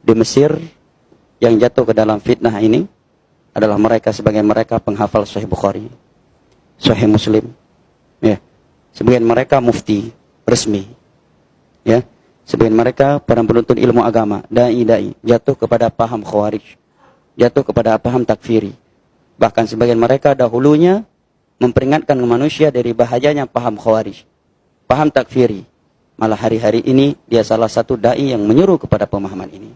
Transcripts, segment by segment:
di Mesir yang jatuh ke dalam fitnah ini adalah mereka sebagian mereka penghafal Sahih Bukhari, Sahih Muslim, ya. Sebagian mereka mufti resmi, ya. Sebagian mereka para penuntut ilmu agama, dai-dai, jatuh kepada paham Khawarij, jatuh kepada paham takfiri. Bahkan sebagian mereka dahulunya memperingatkan manusia dari bahayanya paham Khawarij, paham takfiri. Malah hari-hari ini dia salah satu dai yang menyuruh kepada pemahaman ini.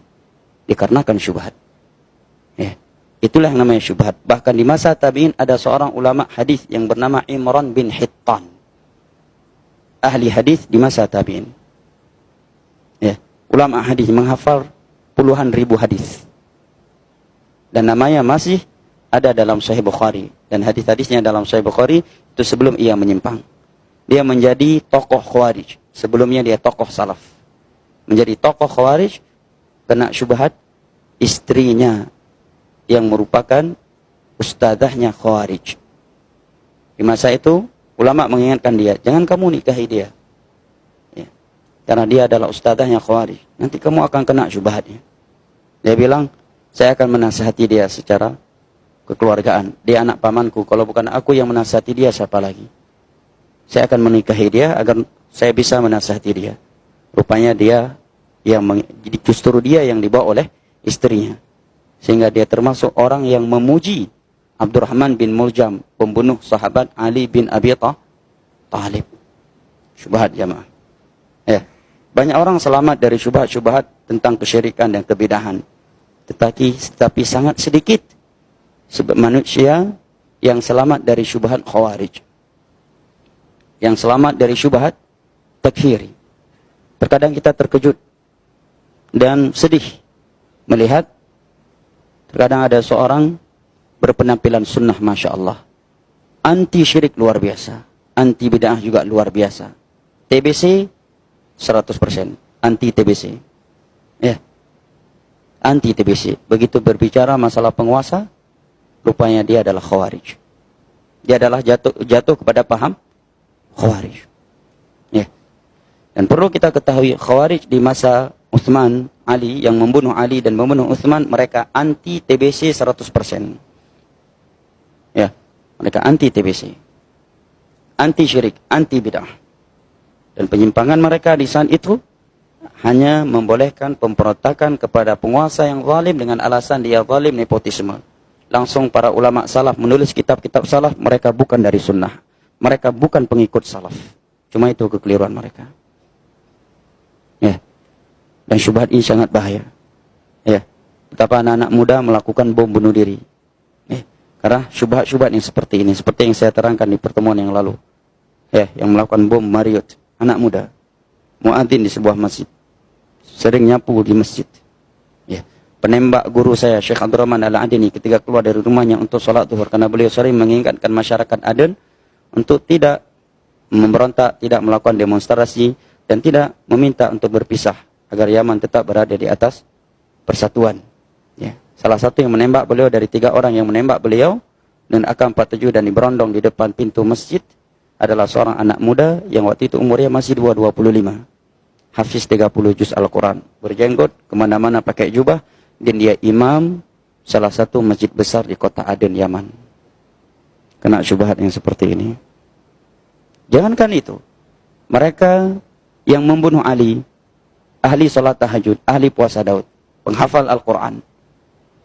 Dikarenakan syubhat. Ya. Itulah yang namanya syubhat. Bahkan di masa tabi'in ada seorang ulama hadis yang bernama Imran bin Hittan. Ahli hadis di masa tabi'in. Ya. Ulama hadis menghafal puluhan ribu hadis. Dan namanya masih ada dalam Sahih Bukhari. Dan hadis-hadisnya dalam Sahih Bukhari itu sebelum ia menyimpang. Dia menjadi tokoh Khawarij. Sebelumnya dia tokoh salaf. Menjadi tokoh Khawarij, kena syubhat istrinya yang merupakan ustadzahnya Khawarij. Di masa itu, ulama mengingatkan dia, jangan kamu nikahi dia. Ya. Karena dia adalah ustadzahnya Khawarij. Nanti kamu akan kena syubhatnya. Dia bilang, saya akan menasihati dia secara kekeluargaan. Dia anak pamanku, kalau bukan aku yang menasihati dia, siapa lagi? Saya akan menikahi dia agar saya bisa menasihati dia. Rupanya dia justru dia yang dibawa oleh istrinya. Sehingga dia termasuk orang yang memuji Abdurrahman bin Muljam, pembunuh sahabat Ali bin Abi Thalib. Syubhat jamaah. Ya. Banyak orang selamat dari syubhat-syubhat tentang kesyirikan dan kebidahan. Tetapi sangat sedikit manusia yang selamat dari syubhat Khawarij. Yang selamat dari syubhat takfiri. Terkadang kita terkejut dan sedih melihat terkadang ada seorang berpenampilan sunnah Masya Allah, anti syirik luar biasa, anti bid'ah juga luar biasa, TBC 100%, anti TBC, ya, anti TBC. Begitu berbicara masalah penguasa, rupanya dia adalah Khawarij. Dia adalah jatuh kepada paham Khawarij. Ya. Dan perlu kita ketahui Khawarij di masa Utsman, Ali yang membunuh Ali dan membunuh Utsman, mereka anti TBC 100%. Ya, mereka anti TBC. Anti syirik, anti bid'ah. Dan penyimpangan mereka di saat itu hanya membolehkan pemberontakan kepada penguasa yang zalim dengan alasan dia zalim, nepotisme. Langsung para ulama salaf menulis kitab-kitab salaf, mereka bukan dari sunnah. Mereka bukan pengikut salaf. Cuma itu kekeliruan mereka. Ya. Dan syubhat ini sangat bahaya. Ya. Betapa anak-anak muda melakukan bom bunuh diri. Ya. Karena syubhat-syubhat yang seperti ini. Seperti yang saya terangkan di pertemuan yang lalu. Ya. Yang melakukan bom Marriott. Anak muda. Muadzin di sebuah masjid. Sering nyapu di masjid. Ya. Penembak guru saya, Syekh Abdurrahman Al-Adini, ketika keluar dari rumahnya untuk sholat zuhur. Karena beliau sering mengingatkan masyarakat Aden untuk tidak memberontak, tidak melakukan demonstrasi, dan tidak meminta untuk berpisah, agar Yaman tetap berada di atas persatuan. Ya. Salah satu yang menembak beliau dari 3 orang yang menembak beliau, dan AK-47 dan diberondong di depan pintu masjid, adalah seorang anak muda yang waktu itu umurnya masih 25. Hafiz 30 juz Al-Quran. Berjenggot, kemana-mana pakai jubah, dan dia imam salah satu masjid besar di kota Aden, Yaman. Kena syubhat yang seperti ini. Jangankan itu. Mereka yang membunuh Ali, ahli salat tahajud, ahli puasa Daud, penghafal Al-Quran.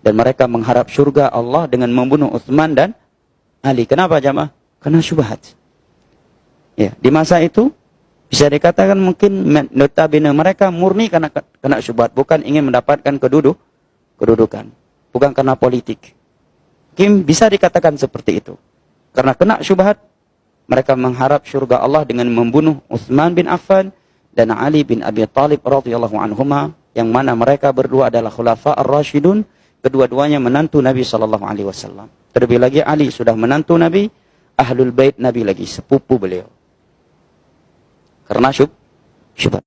Dan mereka mengharap surga Allah dengan membunuh Utsman dan Ali. Kenapa jamaah? Karena syubhat. Ya, di masa itu bisa dikatakan mungkin notabene mereka murni karena kena syubhat, bukan ingin mendapatkan kedudukan, bukan karena politik. Mungkin bisa dikatakan seperti itu. Karena kena syubhat, mereka mengharap surga Allah dengan membunuh Utsman bin Affan dan Ali bin Abi Thalib radhiyallahu anhuma, yang mana mereka berdua adalah khulafa ar-rasyidun, kedua-duanya menantu Nabi sallallahu alaihi wasallam. Terlebih lagi Ali sudah menantu Nabi, ahlul bait Nabi lagi, sepupu beliau. Karena syubhat.